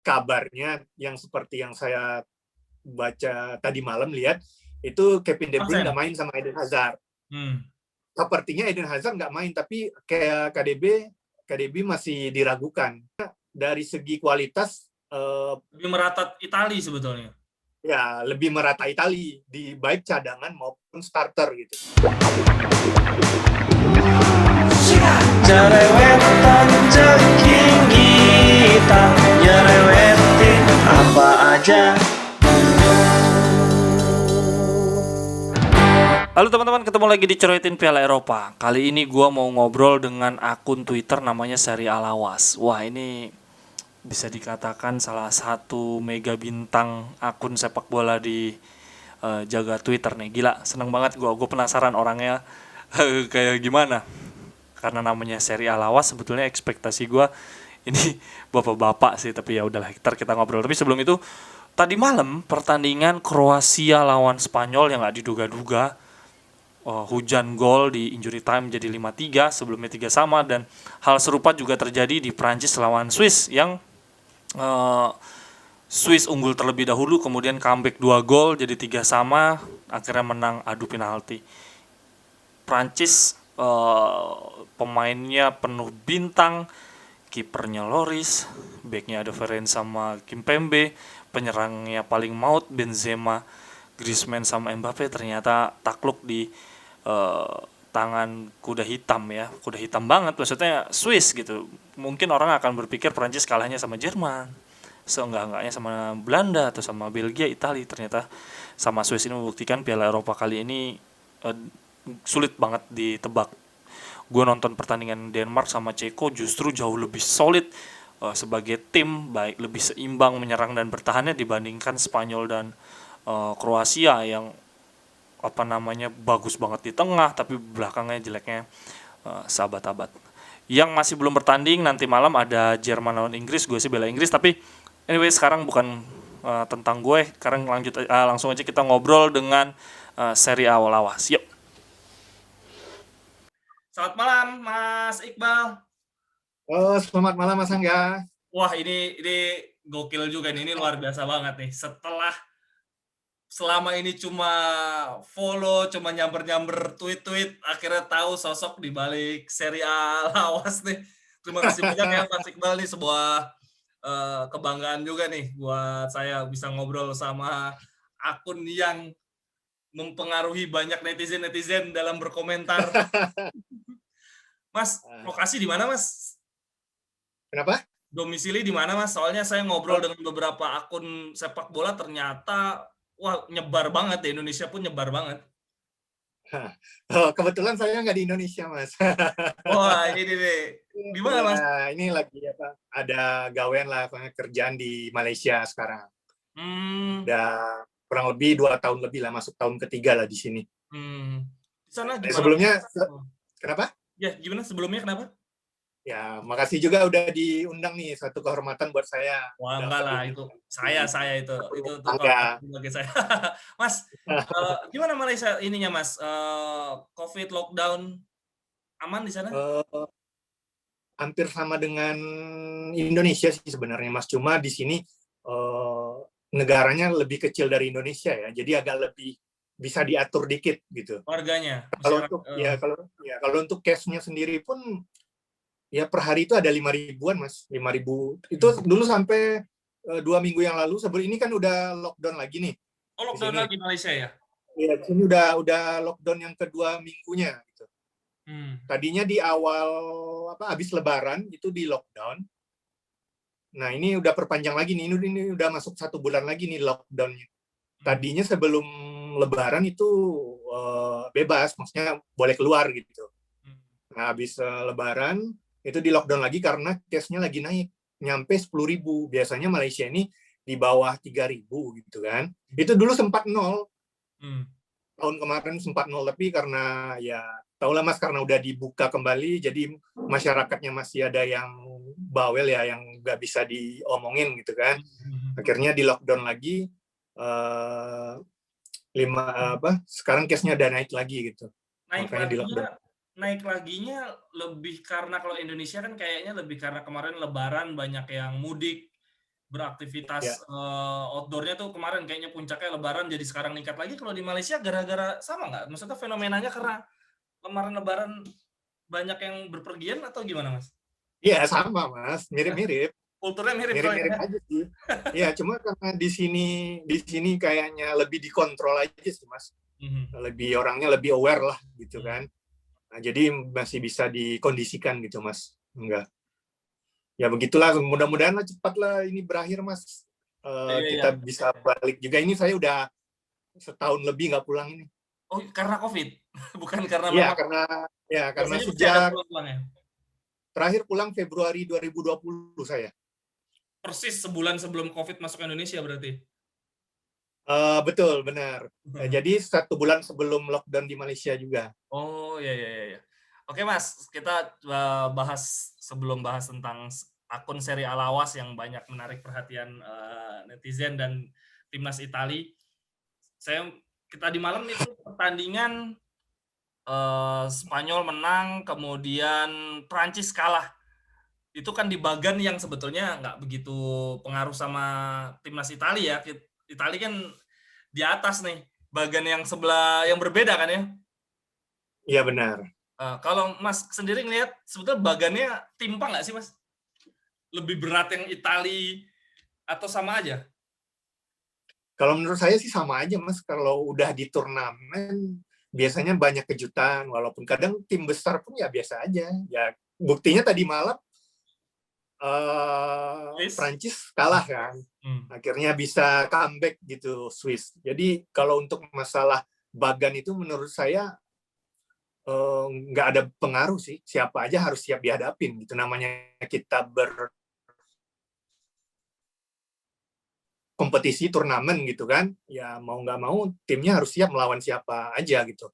kabarnya yang seperti yang saya baca tadi malam lihat, itu Kevin De Bruyne nggak main sama Eden Hazard. Sepertinya Eden Hazard nggak main, tapi kayak KDB masih diragukan. Dari segi kualitas, lebih merata Itali sebetulnya. Ya, lebih merata Itali di baik cadangan maupun starter gitu. Jerewetan ceking kita, nyerewetin apa aja. Halo teman-teman, ketemu lagi di Cerewetin Piala Eropa. Kali ini gue mau ngobrol dengan akun Twitter namanya Seri Alawas. Wah, ini bisa dikatakan salah satu mega bintang akun sepak bola di jaga Twitter nih. Gila, seneng banget gue penasaran orangnya kayak gimana. Karena namanya Seri Alawas, sebetulnya ekspektasi gue ini bapak-bapak sih, tapi ya udahlah, ntar kita ngobrol. Tapi sebelum itu, tadi malam pertandingan Kroasia lawan Spanyol yang gak diduga-duga, hujan gol di injury time jadi 5-3, sebelumnya 3-3, dan hal serupa juga terjadi di Prancis lawan Swiss yang Swiss unggul terlebih dahulu, kemudian comeback 2 gol jadi 3-3, akhirnya menang adu penalti. Prancis pemainnya penuh bintang, kipernya Loris, backnya ada Varane sama Kimpembe, penyerangnya paling maut Benzema, Griezmann sama Mbappe ternyata takluk di tangan kuda hitam ya, kuda hitam banget, maksudnya Swiss gitu. Mungkin orang akan berpikir Prancis kalahnya sama Jerman, seenggak-enggaknya sama Belanda atau sama Belgia, Italia. Ternyata sama Swiss ini membuktikan Piala Eropa kali ini sulit banget ditebak. Gue nonton pertandingan Denmark sama Ceko justru jauh lebih solid sebagai tim, baik lebih seimbang menyerang dan bertahannya dibandingkan Spanyol dan Kroasia yang bagus banget di tengah tapi belakangnya jeleknya sahabat-sahabat. Yang masih belum bertanding nanti malam ada Jerman lawan Inggris. Gue sih bela Inggris, tapi anyway sekarang bukan tentang gue. Sekarang langsung aja kita ngobrol dengan Seri Alawas. Yuk. Selamat malam Mas Iqbal. Oh, selamat malam Mas Angga. Wah, ini gokil juga nih, ini luar biasa banget nih. Setelah selama ini cuma follow, cuma nyamber-nyamber tweet-tweet, akhirnya tahu sosok di balik Seri Alawas nih. Terima kasih banyak ya Mas Iqbal, nih sebuah kebanggaan juga nih buat saya bisa ngobrol sama akun yang mempengaruhi banyak netizen dalam berkomentar. Mas, lokasi di mana Mas? Kenapa? Domisili di mana Mas? Soalnya saya ngobrol dengan beberapa akun sepak bola, ternyata wah nyebar banget di Indonesia pun nyebar banget. Kebetulan saya nggak di Indonesia Mas. Wah ini nih, di mana Mas? Ini lagi ada gawean lah, kerjaan di Malaysia sekarang. Udah kurang lebih 2 tahun lebih lah, masuk tahun ketiga lah di sini. Di sana gimana? Sebelumnya, kenapa? Ya gimana sebelumnya kenapa? Ya, makasih juga udah diundang nih, satu kehormatan buat saya. Wah, enggak lah, itu saya itu kehormatan bagi saya. Mas, gimana Malaysia ininya Mas? COVID lockdown aman di sana? Hampir sama dengan Indonesia sih sebenarnya Mas, cuma di sini negaranya lebih kecil dari Indonesia ya, jadi agak lebih bisa diatur dikit gitu. Warganya. Kalau untuk case-nya sendiri pun ya per hari itu ada 5.000-an Mas, 5.000. Itu dulu sampai 2 minggu yang lalu. Sebelum ini kan udah lockdown lagi nih. Oh, lockdown lagi Malaysia ya? Iya, di sini udah lockdown yang kedua minggunya gitu. Tadinya di awal habis Lebaran itu di lockdown. Nah, ini udah perpanjang lagi nih. Ini udah masuk 1 bulan lagi nih lockdownnya. Tadinya sebelum Lebaran itu bebas, maksudnya boleh keluar gitu. Nah, habis Lebaran itu di lockdown lagi karena case-nya lagi naik, nyampe 10.000. Biasanya Malaysia ini di bawah 3.000 gitu kan. Itu dulu sempat 0. Tahun kemarin sempat 0, tapi karena ya tahulah Mas, karena udah dibuka kembali, jadi masyarakatnya masih ada yang bawel ya, yang nggak bisa diomongin gitu kan. Akhirnya di lockdown lagi, sekarang case-nya udah naik lagi gitu. Makanya di lockdown. Naik laginya lebih karena kalau Indonesia kan kayaknya lebih karena kemarin Lebaran banyak yang mudik, beraktivitas outdoor-nya tuh kemarin kayaknya puncaknya Lebaran, jadi sekarang meningkat lagi. Kalau di Malaysia gara-gara sama nggak? Maksudnya fenomenanya karena kemarin Lebaran banyak yang berpergian atau gimana, Mas? Iya, sama, Mas. Mirip-mirip. Kulturnya mirip Mirip-mirip aja sih. Iya, cuma karena di sini kayaknya lebih dikontrol aja sih, Mas. Lebih orangnya lebih aware lah gitu kan. Nah, jadi masih bisa dikondisikan gitu, Mas. Enggak. Ya begitulah, mudah-mudahan lah cepat lah ini berakhir, Mas. Kita bisa balik juga. Ini saya udah setahun lebih nggak pulang ini. Oh, karena COVID? Bukan karena Iya, memang... karena sejak terakhir pulang Februari 2020 saya. Persis sebulan sebelum COVID masuk Indonesia berarti? Betul, benar. Jadi 1 bulan sebelum lockdown di Malaysia juga. Oh, iya. Oke, Mas, kita bahas sebelum bahas tentang akun seri Alawas yang banyak menarik perhatian netizen dan timnas Itali. Kita di malam itu pertandingan Spanyol menang, kemudian Prancis kalah. Itu kan di bagan yang sebetulnya nggak begitu pengaruh sama timnas Italia ya. Italia kan di atas nih, bagan yang sebelah yang berbeda kan ya? Iya, benar. Kalau Mas sendiri ngelihat sebetulnya bagannya timpang nggak sih, Mas? Lebih berat yang Italia atau sama aja? Kalau menurut saya sih sama aja, Mas. Kalau udah di turnamen biasanya banyak kejutan, walaupun kadang tim besar pun ya biasa aja. Ya buktinya tadi malam Prancis kalah kan. Akhirnya bisa comeback gitu Swiss. Jadi kalau untuk masalah bagan itu menurut saya nggak ada pengaruh sih. Siapa aja harus siap dihadapin gitu. Namanya kita berkompetisi turnamen gitu kan. Ya mau nggak mau timnya harus siap melawan siapa aja gitu.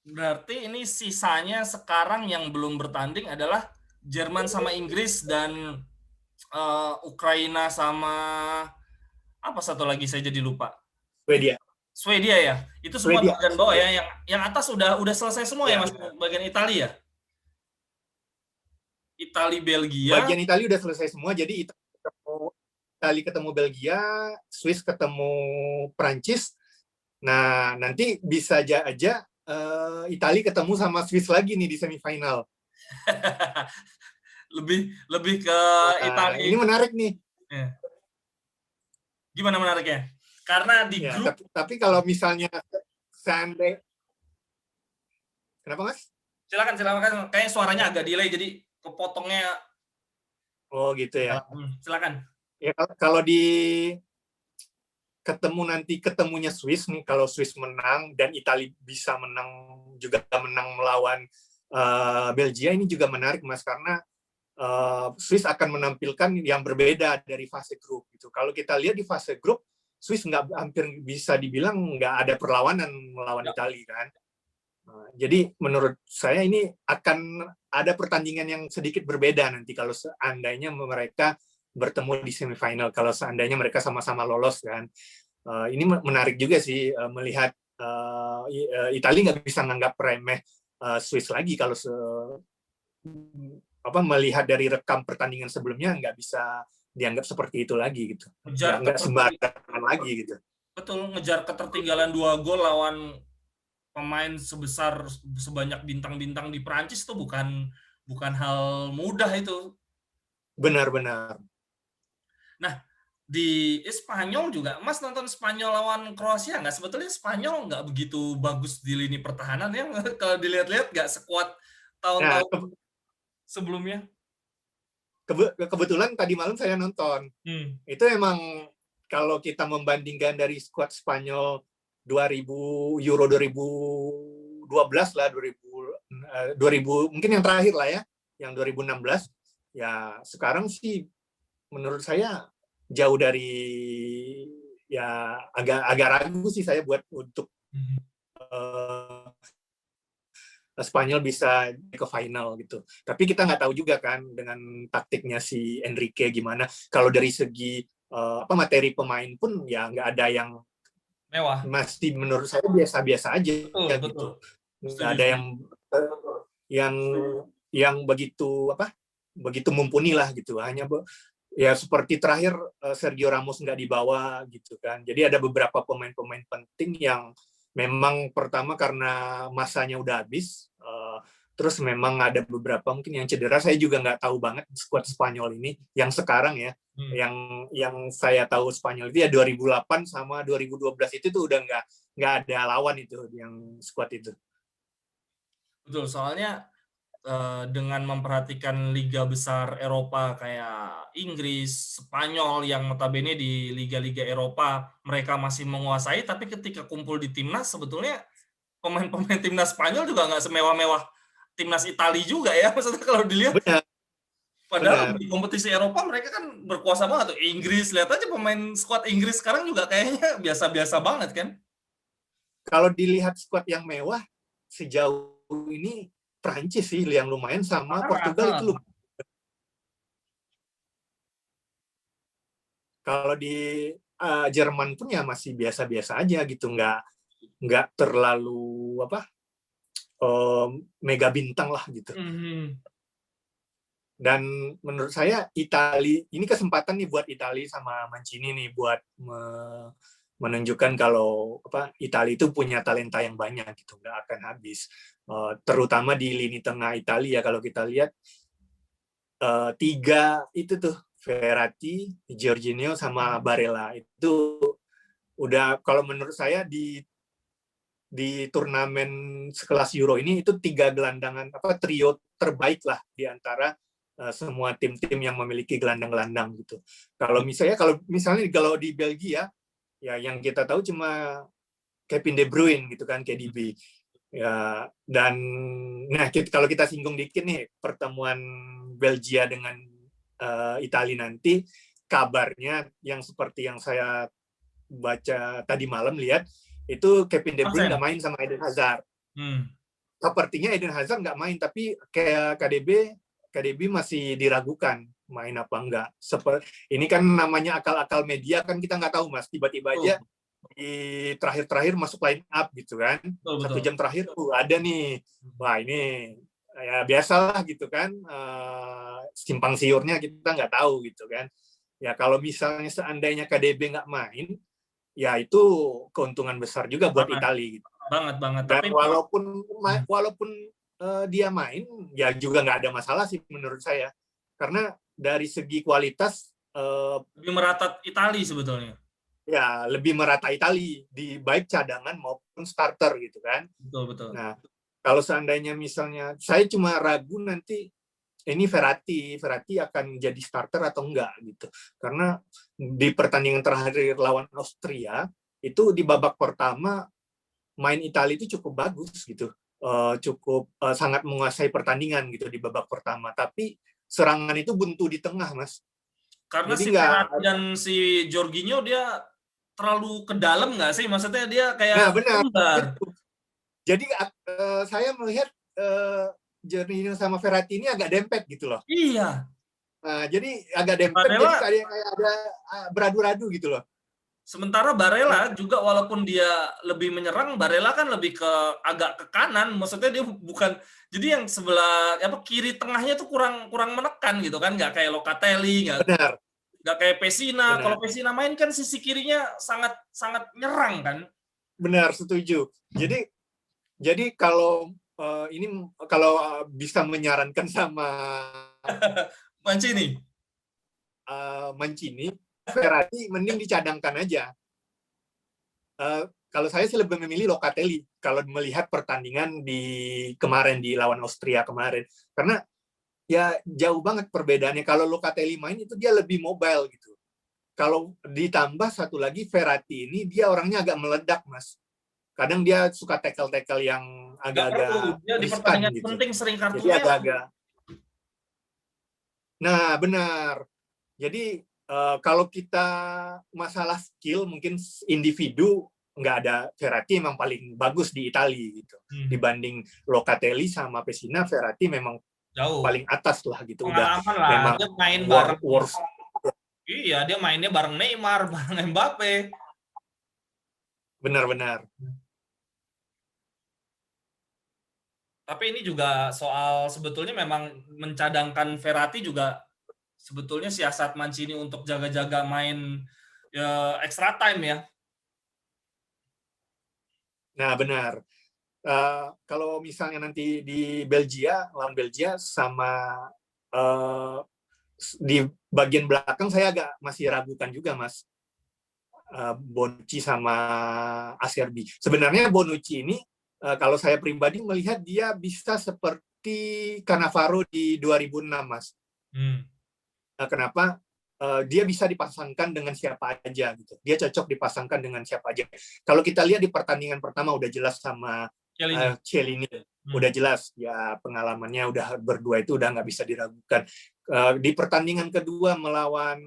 Berarti ini sisanya sekarang yang belum bertanding adalah Jerman sama Inggris dan Ukraina sama apa satu lagi saya jadi lupa. Swedia ya. Itu semua bagian bawah ya. Yang atas udah selesai semua ya, Mas, bagian Italia ya. Italia Belgia. Bagian Italia udah selesai semua, jadi Italia ketemu Belgia, Swiss ketemu Prancis. Nah, nanti bisa aja Italia ketemu sama Swiss lagi nih di semifinal. lebih ke Italia. Ini menarik nih. Gimana menariknya? Karena di grup. Tapi kalau misalnya seandainya, kenapa, Mas? Silakan. Kayaknya suaranya agak delay, jadi kepotongnya. Oh gitu ya. Silakan. Ya kalau ketemunya Swiss nih, kalau Swiss menang dan Italia bisa juga menang melawan Belgia, ini juga menarik, Mas, karena Swiss akan menampilkan yang berbeda dari fase grup gitu. Kalau kita lihat di fase grup, Swiss hampir bisa dibilang nggak ada perlawanan melawan Italia kan. Jadi menurut saya ini akan ada pertandingan yang sedikit berbeda nanti kalau seandainya mereka bertemu di semifinal, kalau seandainya mereka sama-sama lolos kan. Ini menarik juga sih melihat Italia nggak bisa nganggap remeh Swiss lagi kalau melihat dari rekam pertandingan sebelumnya nggak bisa dianggap seperti itu lagi gitu. Nggak sembarangan lagi gitu. Betul, ngejar ketertinggalan 2 gol lawan pemain sebanyak bintang-bintang di Prancis itu bukan hal mudah itu. Benar. Nah, di Spanyol juga, Mas nonton Spanyol lawan Kroasia nggak? Sebetulnya Spanyol nggak begitu bagus di lini pertahanan ya, kalau dilihat-lihat nggak sekuat tahun-tahun sebelumnya. Kebetulan tadi malam saya nonton. Itu emang kalau kita membandingkan dari skuad Spanyol Euro 2012 lah, 2000 mungkin yang terakhir lah ya, yang 2016 ya, sekarang sih menurut saya jauh dari, ya agak ragu sih saya buat untuk Spanyol bisa ke final gitu. Tapi kita nggak tahu juga kan dengan taktiknya si Enrique gimana. Kalau dari segi materi pemain pun ya nggak ada yang mewah. Masih menurut saya biasa-biasa aja. Betul. Gitu. Nggak ada yang begitu begitu mumpuni lah gitu. Hanya ya seperti terakhir Sergio Ramos nggak dibawa gitu kan. Jadi ada beberapa pemain-pemain penting yang memang pertama karena masanya udah habis, terus memang ada beberapa mungkin yang cedera. Saya juga nggak tahu banget skuad Spanyol ini yang sekarang ya. Yang saya tahu Spanyol itu ya 2008 sama 2012 itu tuh udah nggak ada lawan itu yang skuad itu. Betul, soalnya dengan memperhatikan liga besar Eropa kayak Inggris, Spanyol yang notabene di liga-liga Eropa mereka masih menguasai, tapi ketika kumpul di timnas sebetulnya pemain-pemain timnas Spanyol juga nggak semewah-mewah timnas Italia juga ya, maksudnya kalau dilihat. Benar. Padahal di kompetisi Eropa mereka kan berkuasa banget tuh. Inggris, lihat aja pemain skuad Inggris sekarang juga kayaknya biasa-biasa banget kan. Kalau dilihat skuad yang mewah sejauh ini Prancis sih yang lumayan sama Portugal itu lumayan. Kalau di Jerman pun ya masih biasa-biasa aja gitu, nggak terlalu mega bintang lah gitu. Dan menurut saya Italia ini kesempatan nih buat Italia sama Mancini nih buat menunjukkan kalau Italia itu punya talenta yang banyak gitu, nggak akan habis. Terutama di lini tengah Italia kalau kita lihat 3 itu tuh Verratti, Jorginho sama Barella itu udah kalau menurut saya di turnamen sekelas Euro ini itu 3 gelandangan trio terbaik lah di antara semua tim-tim yang memiliki gelandang-gelandang gitu. Kalau misalnya di Belgia ya yang kita tahu cuma Kevin De Bruyne gitu kan, KDB. Ya, dan kalau kita singgung dikit nih pertemuan Belgia dengan Italia nanti, kabarnya yang seperti yang saya baca tadi malam lihat itu Kevin De Bruyne nggak main sama Eden Hazard. Sepertinya Eden Hazard nggak main, tapi kayak KDB masih diragukan main apa enggak. Ini kan namanya akal-akal media kan kita nggak tahu Mas, tiba-tiba aja di terakhir-terakhir masuk line up gitu kan. Betul. 1 jam terakhir ada nih. Wah, ini ya biasalah gitu kan. Simpang siurnya kita nggak tahu gitu kan. Ya kalau misalnya seandainya KDB nggak main, ya itu keuntungan besar juga buat Italia gitu. Banget. Dan walaupun dia main, ya juga nggak ada masalah sih menurut saya. Karena dari segi kualitas lebih merata Italia sebetulnya. Ya, lebih merata Italia di baik cadangan maupun starter gitu kan. Betul. Nah, kalau seandainya misalnya saya cuma ragu nanti ini Verratti akan jadi starter atau enggak gitu. Karena di pertandingan terakhir lawan Austria itu di babak pertama main Italia itu cukup bagus gitu. Cukup sangat menguasai pertandingan gitu di babak pertama, tapi serangan itu buntu di tengah, Mas. Karena jadi si Verratti dan si Jorginho dia terlalu ke dalam nggak sih? Maksudnya dia kayak benar. Jadi saya melihat Jorginho sama Verratti ini agak dempet gitu loh. Iya. Nah, jadi agak dempet, jadi kayak ada beradu-radu gitu loh. Sementara Barella juga walaupun dia lebih menyerang, Barella kan lebih agak ke kanan, maksudnya dia bukan, jadi yang sebelah kiri tengahnya tuh kurang menekan gitu kan, nggak kayak Locatelli, nggak kayak Pessina. Kalau Pessina main kan sisi kirinya sangat nyerang kan. Benar, setuju. Jadi kalau kalau bisa menyarankan sama Mancini, Verratti mending dicadangkan aja. Kalau saya sih lebih memilih Locatelli kalau melihat pertandingan di lawan Austria kemarin, karena ya jauh banget perbedaannya. Kalau Locatelli main itu dia lebih mobile gitu. Kalau ditambah satu lagi Verratti ini dia orangnya agak meledak, Mas. Kadang dia suka tackle yang agak-agak di pertandingan gitu. Penting sering kartu merah. Jadi agak-agak. Nah, benar. Jadi kalau kita masalah skill mungkin individu nggak ada, Verratti memang paling bagus di Italia gitu. Dibanding Locatelli sama Pessina, Verratti memang jauh paling atas lah gitu. Pengalaman udah memang dia main bareng Iya, dia mainnya bareng Neymar, bareng Mbappe. Benar. Tapi ini juga soal sebetulnya memang mencadangkan Verratti juga sebetulnya siasat Mancini untuk jaga-jaga main extra time ya. Nah, benar. Kalau misalnya nanti di lawan Belgia sama di bagian belakang saya agak masih ragukan juga, Mas. Bonucci sama Acerbi. Sebenarnya Bonucci ini kalau saya pribadi melihat dia bisa seperti Cannavaro di 2006, Mas. Kenapa? Dia bisa dipasangkan dengan siapa aja gitu. Dia cocok dipasangkan dengan siapa aja. Kalau kita lihat di pertandingan pertama udah jelas sama Chiellini. Udah jelas ya, pengalamannya udah berdua itu udah nggak bisa diragukan. Di pertandingan kedua melawan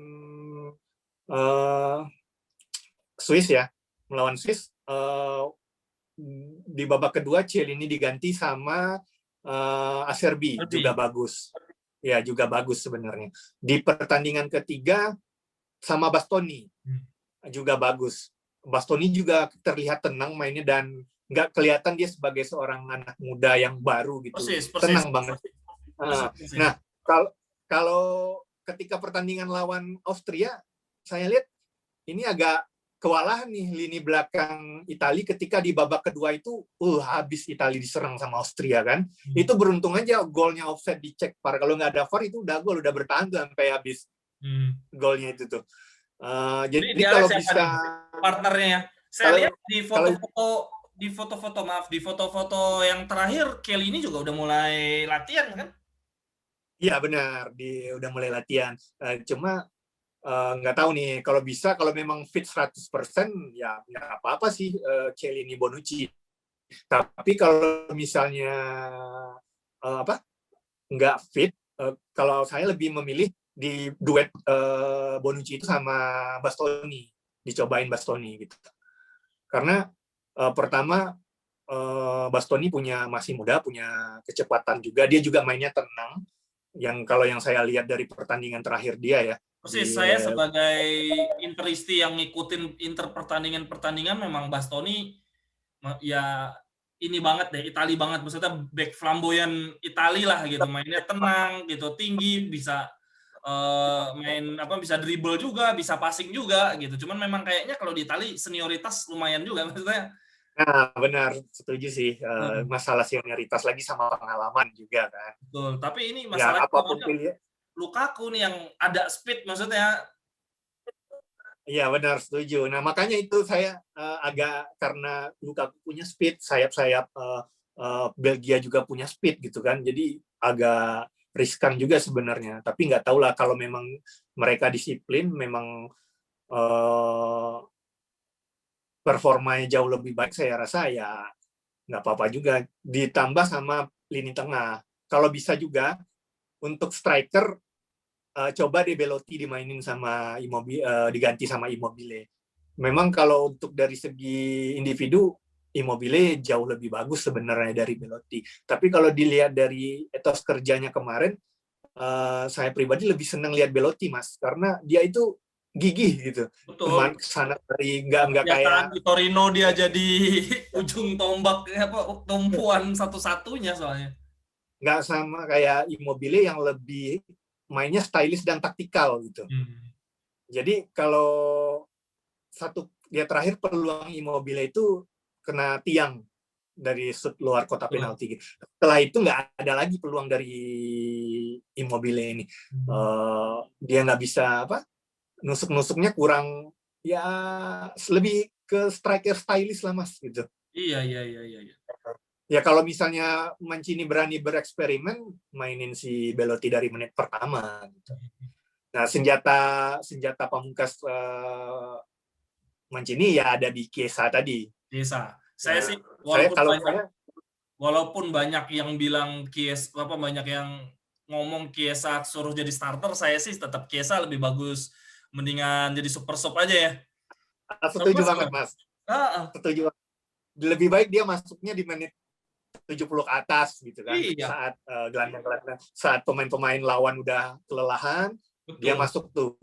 Swiss ya, melawan Swiss di babak kedua Chiellini diganti sama Acerbi, juga bagus. Ya, juga bagus sebenarnya. Di pertandingan ketiga sama Bastoni juga bagus. Bastoni juga terlihat tenang mainnya dan nggak kelihatan dia sebagai seorang anak muda yang baru gitu. Persis. Tenang banget. Nah, kalau ketika pertandingan lawan Austria, saya lihat ini agak kewalahan nih lini belakang Italia ketika di babak kedua itu habis Italia diserang sama Austria kan. Itu beruntung aja golnya offside dicek VAR. Kalau nggak ada VAR itu udah gol, udah bertahan sampai habis golnya itu tuh. Jadi kalau bisa partnernya ya. Saya lihat di foto-foto yang terakhir Chiellini juga udah mulai latihan kan? Iya benar, udah mulai latihan. Cuma nggak tahu nih, kalau memang fit 100% ya nggak apa-apa sih Chiellini Bonucci. Tapi kalau misalnya nggak fit, kalau saya lebih memilih di duet Bonucci itu sama Bastoni, dicobain Bastoni gitu. Karena pertama Bastoni masih muda, punya kecepatan juga, dia juga mainnya tenang. Kalau yang saya lihat dari pertandingan terakhir dia ya. Persis, saya sebagai interisti yang ngikutin pertandingan memang Bastoni ya ini banget deh, Itali banget, maksudnya back flamboyan Itali lah gitu, mainnya tenang gitu, tinggi, bisa bisa dribble juga, bisa passing juga gitu. Cuman memang kayaknya kalau di Itali senioritas lumayan juga maksudnya. Nah, benar, setuju sih. Masalah senioritas lagi sama pengalaman juga kan. Betul, tapi ini masalahnya apapun pilihan. Lukaku nih yang ada speed maksudnya. Iya benar, setuju. Nah makanya itu saya agak, karena Lukaku punya speed, sayap-sayap Belgia juga punya speed gitu kan, jadi agak riskan juga sebenarnya. Tapi nggak tahu lah, kalau memang mereka disiplin, memang performanya jauh lebih baik, saya rasa ya nggak apa-apa juga. Ditambah sama lini tengah. Kalau bisa juga untuk striker, coba deh Belotti dimainin sama diganti sama Immobile. Memang kalau untuk dari segi individu, Immobile jauh lebih bagus sebenarnya dari Belotti. Tapi kalau dilihat dari etos kerjanya kemarin, saya pribadi lebih senang lihat Belotti, Mas, karena dia itu gigih gitu. Betul. Sana dari nggak kayak di Torino dia jadi ujung tombak tumpuan satu-satunya soalnya. Nggak sama kayak Immobile yang lebih mainnya stylish dan taktikal gitu. Jadi kalau dia terakhir peluang Immobile itu kena tiang dari shoot luar kotak penalti. Setelah itu nggak ada lagi peluang dari Immobile ini. Dia nggak bisa nusuk-nusuknya kurang, ya lebih ke striker stylish lah Mas gitu. Iya. Ya kalau misalnya Mancini berani bereksperimen, mainin si Belotti dari menit pertama. Gitu. Nah senjata pamungkas Mancini ya ada di Chiesa tadi. Chiesa. Saya sih walaupun banyak yang bilang Chiesa, banyak yang ngomong Chiesa suruh jadi starter, saya sih tetap Chiesa lebih bagus, mendingan jadi super sub aja ya. Setuju banget Mas. Setuju. Lebih baik dia masuknya di menit 70 ke atas gitu kan. Iya. Saat gelandang-gelandang, saat pemain-pemain lawan udah kelelahan, betul, dia masuk tuh.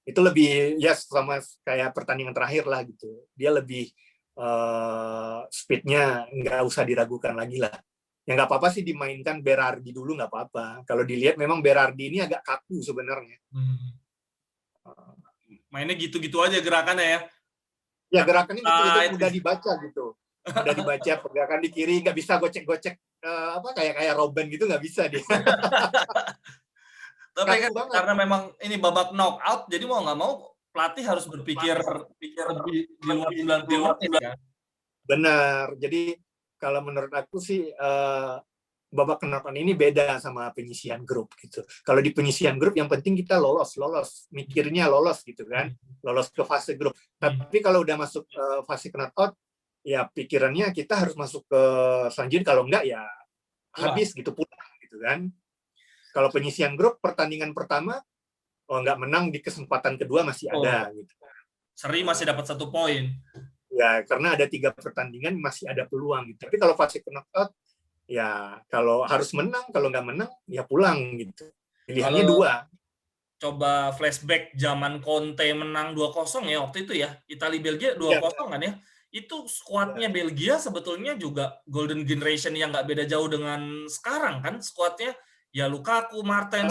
Itu lebih ya sama kayak pertandingan terakhir lah gitu. Dia lebih speednya nggak usah diragukan lagi lah. Ya nggak apa-apa sih dimainkan Berardi dulu, nggak apa-apa. Kalau dilihat memang Berardi ini agak kaku sebenarnya. Mainnya gitu-gitu aja gerakannya ya. Ya gerakannya gitu-gitu mudah dibaca gitu. Mudah dibaca, pergerakan di kiri nggak bisa gocek-gocek kayak Robben gitu, nggak bisa dia. Tapi kan karena memang ini babak knockout, jadi mau nggak mau pelatih harus berpikir lebih di luar 90 menit kan. Benar. Jadi kalau menurut aku sih babak knockout ini beda sama penyisian grup gitu. Kalau di penyisian grup yang penting kita lolos, mikirnya lolos gitu kan, lolos ke fase grup. Tapi kalau udah masuk fase knockout, ya pikirannya kita harus masuk ke selanjutnya. Kalau enggak ya habis gitu, pulang gitu kan. Kalau penyisian grup pertandingan pertama nggak menang, di kesempatan kedua masih ada gitu. Seri masih dapat 1 poin. Ya karena ada 3 pertandingan masih ada peluang gitu. Tapi kalau fase knockout ya kalau harus menang, kalau nggak menang ya pulang gitu. Pilihannya 2. Coba flashback zaman Conte menang 2-0 ya waktu itu ya. Italia Belgia 2-0 kan ya. Itu skuadnya Belgia sebetulnya juga golden generation yang nggak beda jauh dengan sekarang kan skuadnya. Ya Lukaku, Martens.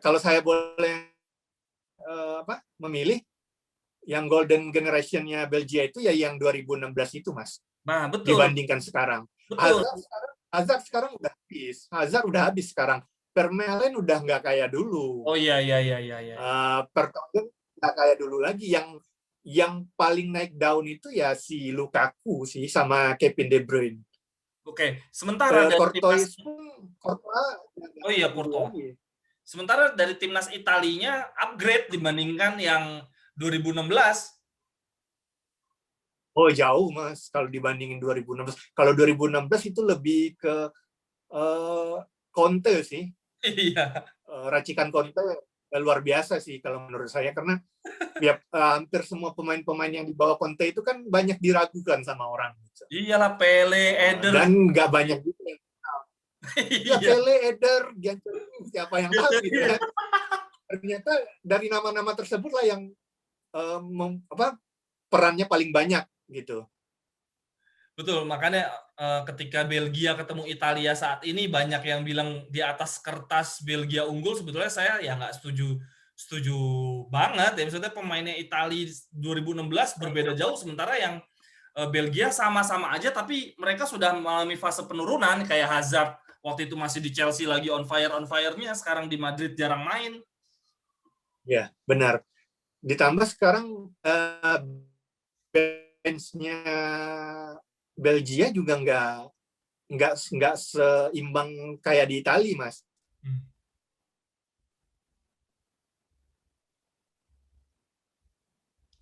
Kalau saya boleh memilih, yang golden generation-nya Belgia itu ya yang 2016 itu, Mas. Nah, betul. Dibandingkan sekarang. Hazard sekarang udah habis. Hazard udah habis sekarang. Vermaelen udah nggak kayak dulu. Oh iya. Vertonghen nggak kayak dulu lagi. Yang paling naik daun itu ya si Lukaku sih sama Kevin De Bruyne. Oke, sementara dari Courtois. Sementara dari timnas Italinya upgrade dibandingkan yang 2016. Oh jauh Mas, kalau dibandingin 2016. Kalau 2016 itu lebih ke Conte sih. Iya. Racikan Conte luar biasa sih kalau menurut saya, karena ya, hampir semua pemain-pemain yang di bawah Conte itu kan banyak diragukan sama orang. Gitu. Iyalah, Pele, Eder. Dan nggak banyak juga yang tahu. Ya Pele, Eder, siapa yang tahu gitu ya. Ternyata dari nama-nama tersebut lah yang perannya paling banyak gitu. Betul, makanya ketika Belgia ketemu Italia saat ini banyak yang bilang di atas kertas Belgia unggul, sebetulnya saya ya nggak setuju banget ya. Maksudnya pemainnya Italia 2016 berbeda jauh, sementara yang Belgia sama-sama aja tapi mereka sudah mengalami fase penurunan, kayak Hazard waktu itu masih di Chelsea lagi on fire-nya, sekarang di Madrid jarang main. Ya, benar. Ditambah sekarang bench-nya Belgia juga nggak seimbang kayak di Italia, Mas.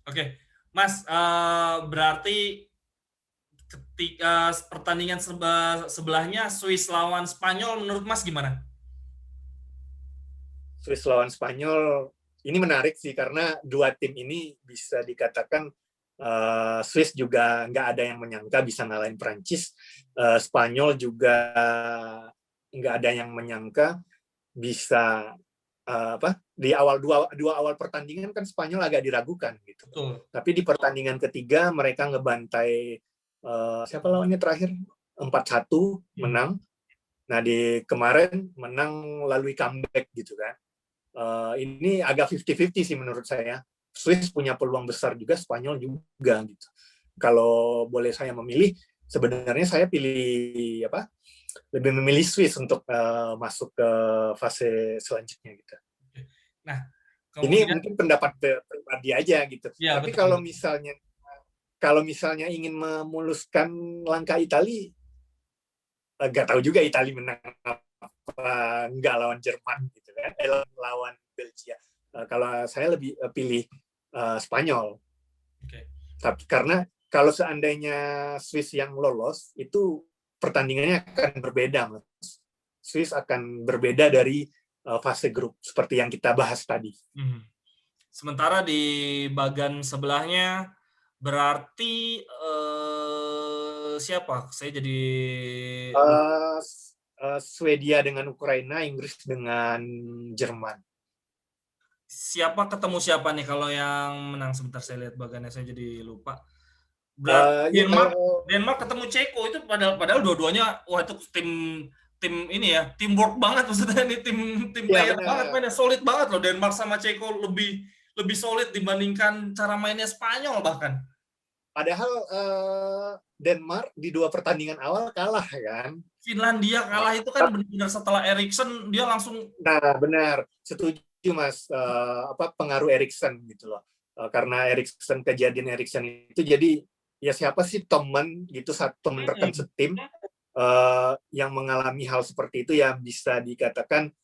Oke, Mas, berarti ketika pertandingan sebelahnya Swiss lawan Spanyol, menurut Mas gimana? Swiss lawan Spanyol ini menarik sih, karena 2 tim ini bisa dikatakan Swiss juga nggak ada yang menyangka bisa ngalahin Prancis. Spanyol juga nggak ada yang menyangka bisa di awal dua awal pertandingan kan Spanyol agak diragukan gitu. Tapi di pertandingan ketiga mereka ngebantai siapa lawannya terakhir 4-1 menang. Nah di kemarin menang melalui comeback gitu kan. Ini agak 50-50 sih menurut saya. Swiss punya peluang besar juga, Spanyol juga gitu. Kalau boleh saya memilih, sebenarnya saya lebih memilih Swiss untuk masuk ke fase selanjutnya gitu. Nah, ini mungkin pendapat pribadi aja gitu. Ya, tapi betul. Kalau misalnya ingin memuluskan langkah Italia, nggak tahu juga Italia menang apa nggak lawan Jerman gitu kan, lawan Belgia. Kalau saya lebih pilih Spanyol. Tapi karena kalau seandainya Swiss yang lolos, itu pertandingannya akan berbeda, Mas. Swiss akan berbeda dari fase grup seperti yang kita bahas tadi. Sementara di bagian sebelahnya berarti siapa? Saya jadi Swedia dengan Ukraina, Inggris dengan Jerman. Siapa ketemu siapa nih kalau yang menang? Sebentar saya lihat bagannya, saya jadi lupa. Berarti Ya Denmark ketemu Ceko itu padahal dua-duanya wah itu tim ini ya, teamwork banget maksudnya ini tim player banget mainnya, solid banget loh. Denmark sama Ceko lebih solid dibandingkan cara mainnya Spanyol bahkan. Padahal Denmark di 2 pertandingan awal kalah kan. Finlandia kalah itu kan benar-benar setelah Eriksen dia langsung. Nah benar, setuju Mas, pengaruh Eriksen gitu loh. Karena kejadian Eriksen itu jadi ya siapa sih teman gitu, teman rekan setim yang mengalami hal seperti itu ya bisa dikatakan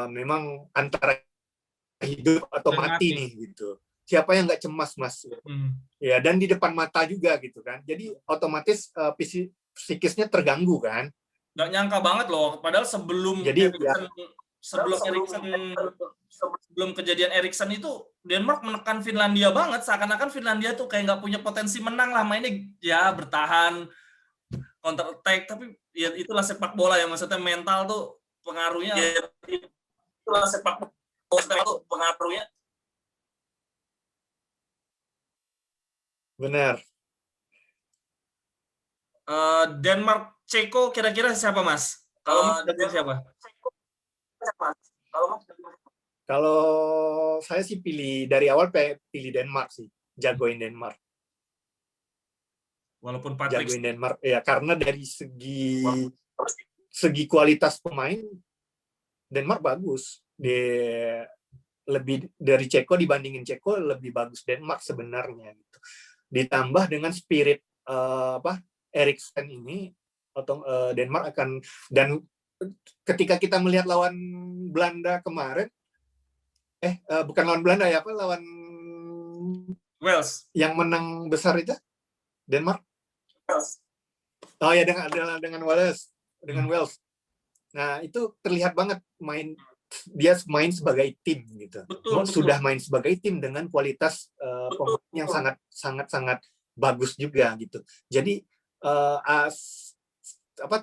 memang antara hidup atau mati nih gitu. Siapa yang nggak cemas Mas? Ya dan di depan mata juga gitu kan. Jadi otomatis psikisnya terganggu kan. Nggak nyangka banget loh. Padahal sebelum kejadian Eriksen itu Denmark menekan Finlandia banget. Seakan-akan Finlandia tuh kayak nggak punya potensi menang lah, mainnya ya bertahan counter attack. Tapi ya itulah sepak bola ya, maksudnya mental tuh pengaruhnya. Ya, itulah sepak bola tuh pengaruhnya. Benar. Denmark Ceko kira-kira siapa Mas? Kalau Mas siapa? Kalau saya sih dari awal pilih Denmark sih, jagoin Denmark. Walaupun Patrick jagoin Denmark ya karena dari segi kualitas pemain Denmark bagus. Lebih dari Ceko, dibandingin Ceko lebih bagus Denmark sebenarnya gitu. Ditambah dengan spirit Eriksen ini, Denmark akan, dan ketika kita melihat lawan Belanda kemarin, bukan lawan Belanda ya, lawan Wales yang menang besar itu Denmark. Oh ya dengan Wales, Wales. Nah itu terlihat banget dia main sebagai tim gitu. Betul. Sudah main sebagai tim dengan kualitas pemain yang sangat bagus juga gitu. Jadi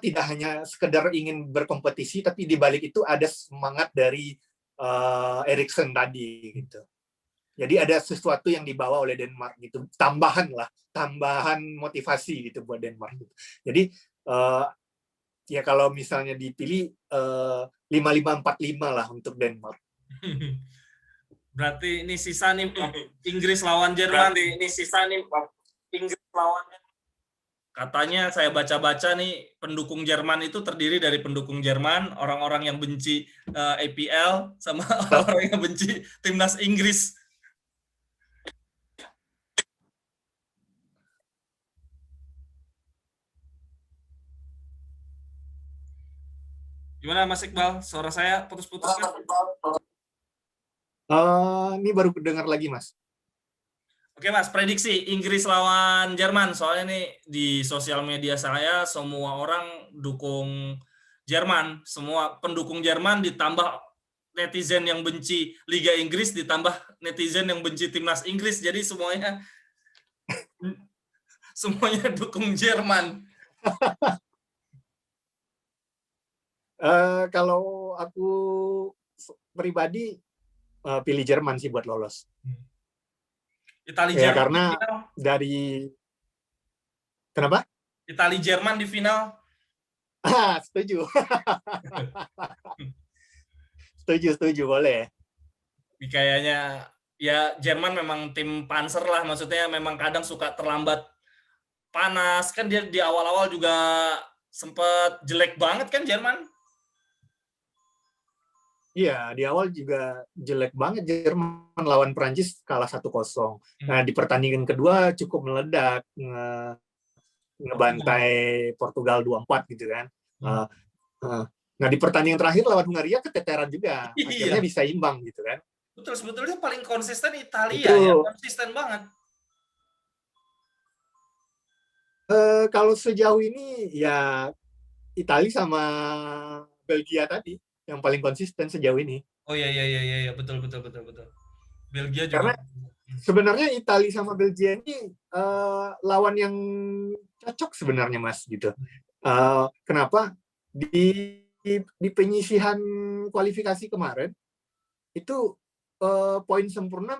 tidak hanya sekedar ingin berkompetisi, tapi di balik itu ada semangat dari Eriksen tadi gitu. Jadi ada sesuatu yang dibawa oleh Denmark gitu, tambahan motivasi gitu buat Denmark gitu. Jadi ya kalau misalnya dipilih 5-5-4-5 lah untuk Denmark. Berarti ini sisa nih Inggris lawan Jerman. Katanya saya baca-baca nih pendukung Jerman itu terdiri dari pendukung Jerman, orang-orang yang benci APL sama orang-orang yang benci timnas Inggris. Gimana Mas Iqbal? Suara saya putus-putus kan? Ini baru dengar lagi Mas. Oke Mas, prediksi Inggris lawan Jerman. Soalnya nih di sosial media saya semua orang dukung Jerman. Semua pendukung Jerman ditambah netizen yang benci Liga Inggris ditambah netizen yang benci timnas Inggris. Jadi semuanya dukung Jerman. Kalau aku pribadi pilih Jerman sih buat lolos. Itali ya, Jerman karena kenapa? Itali Jerman di final. Setuju. setuju boleh. Kayaknya ya Jerman memang tim panser lah, maksudnya memang kadang suka terlambat panas kan, dia di awal-awal juga sempat jelek banget kan Jerman. Iya, di awal juga jelek banget Jerman, lawan Prancis kalah 1-0. Nah, di pertandingan kedua cukup meledak, ngebantai Portugal 2-4 gitu kan. Nah, di pertandingan terakhir lawan Hungaria keteteran juga. Akhirnya bisa imbang gitu kan. Betul, sebetulnya paling konsisten Italia ya, konsisten banget. Kalau sejauh ini ya Italia sama Belgia tadi yang paling konsisten sejauh ini. Oh iya betul. Belgia juga. Karena sebenarnya Italia sama Belgia ini lawan yang cocok sebenarnya Mas gitu. Kenapa? Di penyisihan kualifikasi kemarin itu poin sempurna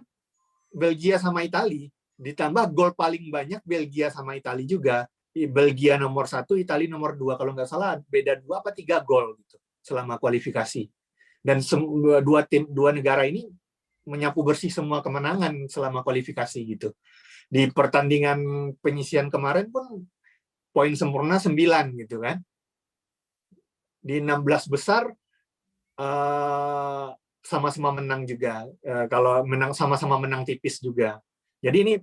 Belgia sama Italia. Ditambah gol paling banyak Belgia sama Italia juga. Belgia nomor 1, Italia nomor 2. Kalau nggak salah beda 2 apa 3 gol gitu selama kualifikasi. Dan dua negara ini menyapu bersih semua kemenangan selama kualifikasi gitu. Di pertandingan penyisian kemarin pun poin sempurna 9 gitu kan. Di 16 besar sama-sama menang juga. Kalau menang sama-sama menang tipis juga. Jadi ini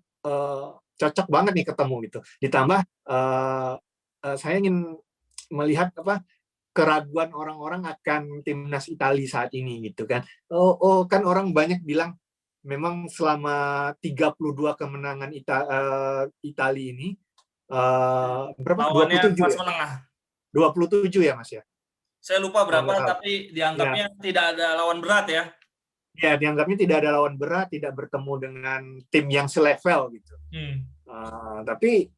cocok banget nih ketemu gitu. Ditambah saya ingin melihat keraguan orang-orang akan timnas Italia saat ini gitu kan. Kan orang banyak bilang memang selama 32 kemenangan Italia ini berapa? Lawannya 27 kelas ya? menengah. 27 ya Mas ya? Saya lupa berapa, tapi dianggapnya tidak ada lawan berat ya. Ya, dianggapnya tidak ada lawan berat, tidak bertemu dengan tim yang selevel gitu. Tapi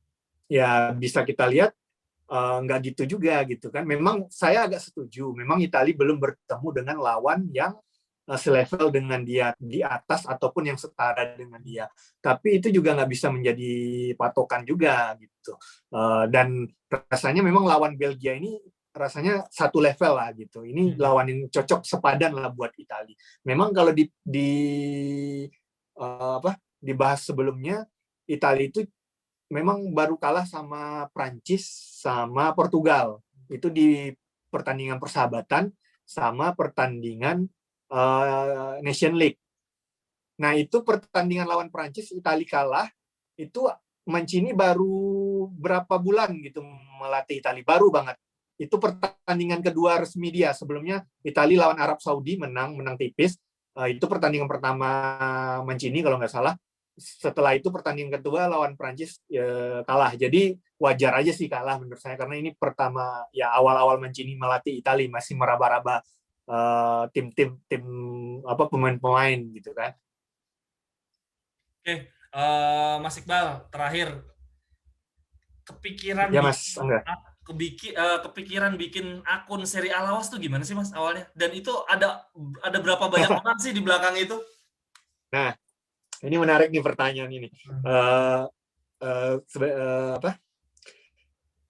ya bisa kita lihat nggak gitu juga gitu kan. Memang saya agak setuju. Memang Italia belum bertemu dengan lawan yang selevel dengan dia di atas ataupun yang setara dengan dia. Tapi itu juga nggak bisa menjadi patokan juga gitu. Dan rasanya memang lawan Belgia ini rasanya satu level lah gitu. Ini lawan yang cocok sepadan lah buat Italia. Memang kalau dibahas sebelumnya, Italia itu memang baru kalah sama Prancis sama Portugal. Itu di pertandingan persahabatan sama pertandingan Nation League. Nah, itu pertandingan lawan Prancis, Italia kalah, itu Mancini baru berapa bulan gitu melatih Italia, baru banget. Itu pertandingan kedua resmi dia. Sebelumnya Italia lawan Arab Saudi menang tipis. Itu pertandingan pertama Mancini kalau nggak salah. Setelah itu pertandingan kedua lawan Prancis kalah. Jadi wajar aja sih kalah menurut saya, karena ini pertama ya awal-awal Mancini melatih Italia, masih meraba-raba tim pemain-pemain gitu kan. Oke, Mas Iqbal, terakhir kepikiran ya Mas Angga. Kepikiran bikin akun Serie A Lawas tuh gimana sih Mas awalnya? Dan itu ada berapa banyak orang sih di belakang itu? Nah, ini menarik nih pertanyaan ini.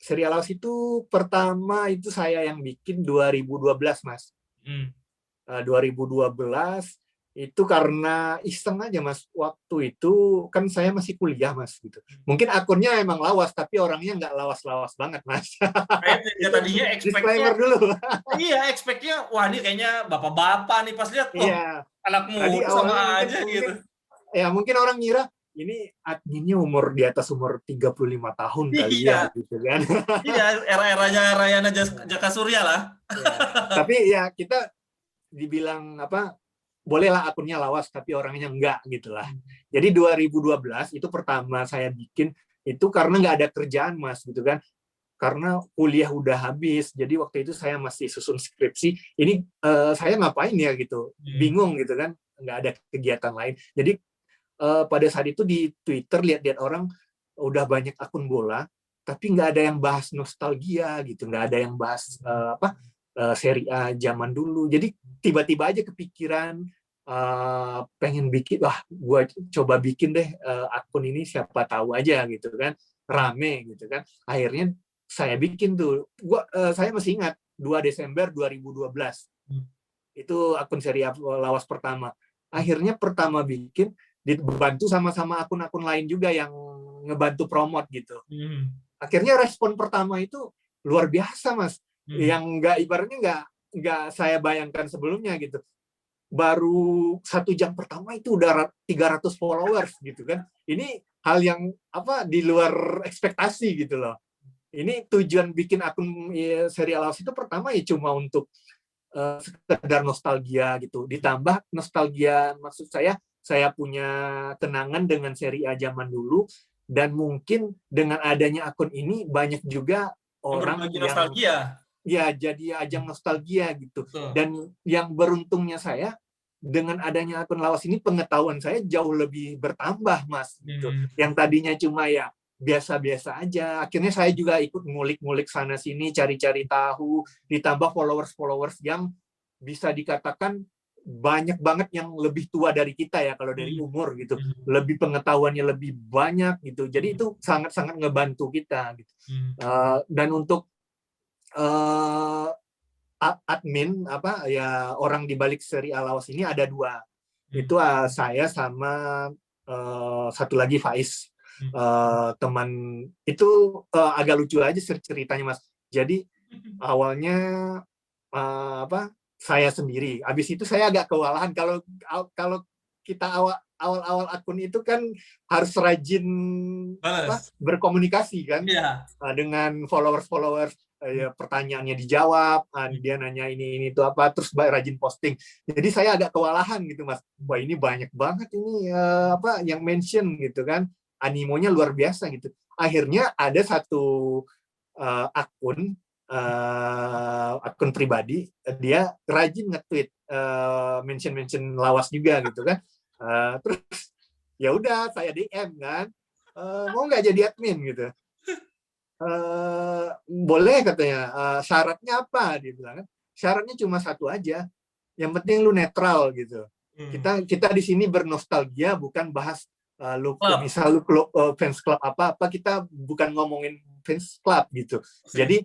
Serie A Lawas itu pertama itu saya yang bikin 2012 Mas. 2012 itu karena iseng aja Mas. Waktu itu kan saya masih kuliah Mas gitu. Mungkin akunnya emang lawas tapi orangnya nggak lawas-lawas banget Mas. Ya tadinya disclaimer dulu. Iya, expect-nya wah ini kayaknya bapak-bapak nih, pas lihat anak muda sama aja gitu. Ya mungkin orang ngira ini adminnya umur di atas umur 35 tahun kali ya gitu kan. Iya, era-eranya Rayana Jaka Surya lah. Tapi ya kita dibilang bolehlah akunnya lawas tapi orangnya enggak gitulah. Jadi 2012 itu pertama saya bikin itu karena nggak ada kerjaan Mas gitu kan. Karena kuliah udah habis. Jadi waktu itu saya masih susun skripsi. Ini saya ngapain ya gitu. Bingung gitu kan. Nggak ada kegiatan lain. Jadi pada saat itu di Twitter lihat-lihat orang udah banyak akun bola tapi nggak ada yang bahas nostalgia gitu. Nggak ada yang bahas Serie A zaman dulu. Jadi tiba-tiba aja kepikiran pengen bikin, gue coba bikin deh akun ini, siapa tahu aja gitu kan, rame gitu kan. Akhirnya saya bikin tuh. Saya masih ingat 2 Desember 2012. Itu akun Serie A Lawas pertama. Akhirnya pertama bikin dibantu sama akun-akun lain juga yang ngebantu promote gitu. Akhirnya respon pertama itu luar biasa Mas. Yang ibaratnya nggak saya bayangkan sebelumnya gitu. Baru 1 jam pertama itu udah 300 followers gitu kan. Ini hal yang di luar ekspektasi gitu loh. Ini tujuan bikin akun Serie A Lawas itu pertama ya cuma untuk sekedar nostalgia gitu. Ditambah nostalgia, maksud saya punya kenangan dengan Serie A zaman dulu, dan mungkin dengan adanya akun ini banyak juga orang yang nostalgia. Ya, jadi ajang nostalgia gitu. Dan yang beruntungnya saya, dengan adanya akun Lawas ini pengetahuan saya jauh lebih bertambah Mas gitu. Yang tadinya cuma ya biasa-biasa aja, akhirnya saya juga ikut ngulik-ngulik sana sini, cari-cari tahu, ditambah followers yang bisa dikatakan banyak banget yang lebih tua dari kita ya kalau dari umur gitu, lebih pengetahuannya lebih banyak gitu, jadi itu sangat-sangat ngebantu kita gitu. Dan untuk admin orang di balik Seri Alawas ini ada 2, itu saya sama satu lagi Faiz, teman itu. Agak lucu aja ceritanya Mas. Jadi awalnya saya sendiri, habis itu saya agak kewalahan kalau kita awal akun itu kan harus rajin berkomunikasi kan, dengan followers, pertanyaannya dijawab, dia nanya ini itu apa, terus rajin posting. Jadi saya agak kewalahan gitu Mas. Wah ini banyak banget ini yang mention gitu kan, animonya luar biasa gitu. Akhirnya ada satu akun pribadi, dia rajin nge-tweet, mention Lawas juga gitu kan. Terus ya udah saya DM kan, mau nggak jadi admin gitu. Boleh katanya. Syaratnya apa, dia bilang kan. Syaratnya cuma satu aja, yang penting lu netral gitu. Kita di sini bernostalgia, bukan bahas misal lu fans club apa kita bukan ngomongin fans club gitu. Jadi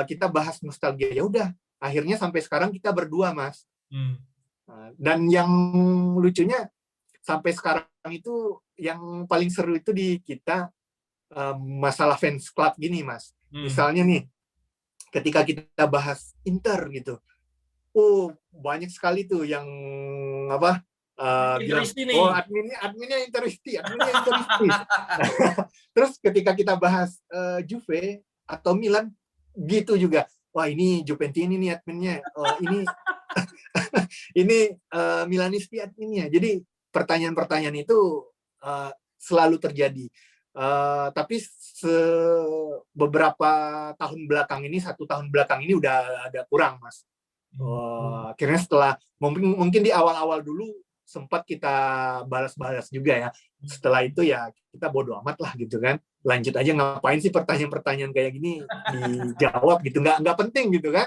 kita bahas nostalgia. Ya udah, akhirnya sampai sekarang kita berdua Mas. Dan yang lucunya sampai sekarang itu yang paling seru itu di kita masalah fans club gini Mas. Misalnya nih, ketika kita bahas Inter gitu, banyak sekali tuh yang bilang, adminnya Interisti. Terus ketika kita bahas Juve atau Milan gitu juga, wah ini Juventini nih adminnya, ini Milanisti adminnya. Jadi pertanyaan-pertanyaan itu selalu terjadi. Tapi beberapa tahun belakang ini, 1 tahun belakang ini udah agak kurang Mas. Akhirnya setelah mungkin di awal-awal dulu sempat kita balas-balas juga ya. Setelah itu ya kita bodo amat lah gitu kan. Lanjut aja, ngapain sih pertanyaan-pertanyaan kayak gini dijawab gitu, nggak penting gitu kan.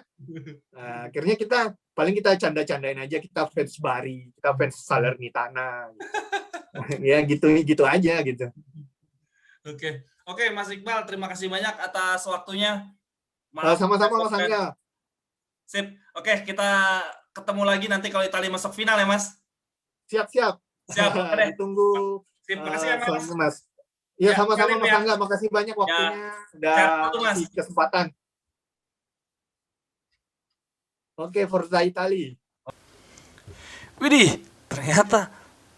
Akhirnya kita canda-candain aja, kita fans Bari, kita fans Salernitana gitu. Ya gitu aja gitu. Oke, Mas Iqbal, terima kasih banyak atas waktunya. Sama-sama Mas Angga. Sip. Oke, kita ketemu lagi nanti kalau Italia masuk final ya Mas. Siap. Tunggu. Sip, makasih ya Mas. Ya, sama-sama Mas Angga, makasih banyak waktunya, udah kasih kesempatan. Oke, Forza Italia. Widih, ternyata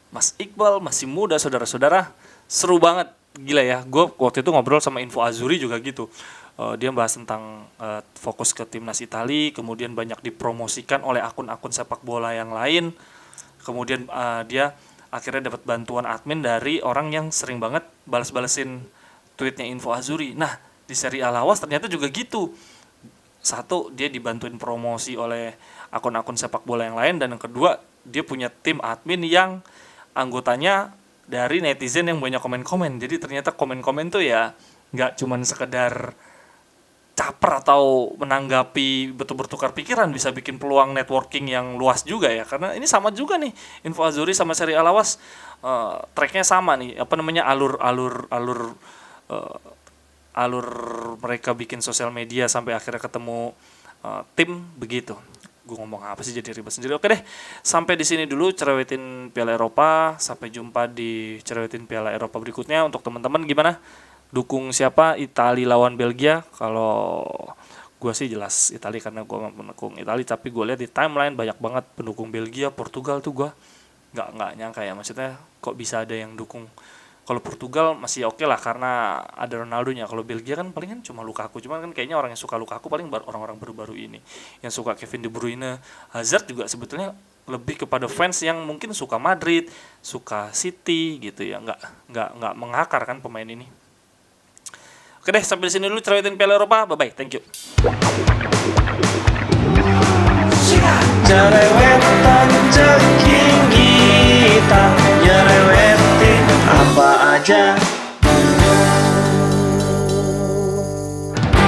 Mas Iqbal masih muda, saudara-saudara. Seru banget. Gila ya, gue waktu itu ngobrol sama Info Azzurri juga gitu. Dia bahas tentang fokus ke timnas Italia, kemudian banyak dipromosikan oleh akun-akun sepak bola yang lain. Kemudian dia akhirnya dapat bantuan admin dari orang yang sering banget balas-balesin tweetnya Info Azzurri. Nah, di Seri A Lawas ternyata juga gitu. Satu, dia dibantuin promosi oleh akun-akun sepak bola yang lain, dan yang kedua, dia punya tim admin yang anggotanya dari netizen yang banyak komen-komen. Jadi ternyata komen-komen tuh ya nggak cuman sekedar caper atau menanggapi, betul bertukar pikiran, bisa bikin peluang networking yang luas juga ya. Karena ini sama juga nih, Info Azzurri sama Seri A Lawas tracknya sama nih, alur mereka bikin sosial media sampai akhirnya ketemu tim begitu. Gue ngomong apa sih jadi ribet sendiri. Oke deh, sampai di sini dulu Cerewetin Piala Eropa. Sampai jumpa di Cerewetin Piala Eropa berikutnya. Untuk teman-teman gimana? Dukung siapa? Italia lawan Belgia. Kalau gue sih jelas Italia karena gue mendukung Italia. Tapi gue lihat di timeline banyak banget pendukung Belgia, Portugal tuh gue nggak nyangka ya. Maksudnya kok bisa ada yang dukung. Kalau Portugal masih oke lah karena ada Ronaldonya. Kalau Belgia kan palingan cuma Lukaku. Cuman kan kayaknya orang yang suka Lukaku paling orang-orang baru-baru ini. Yang suka Kevin De Bruyne, Hazard juga sebetulnya lebih kepada fans yang mungkin suka Madrid, suka City gitu ya. Nggak mengakar kan pemain ini. Oke deh, sampai di sini dulu Cerewetin Piala Eropa. Bye-bye, thank you. Cerewetan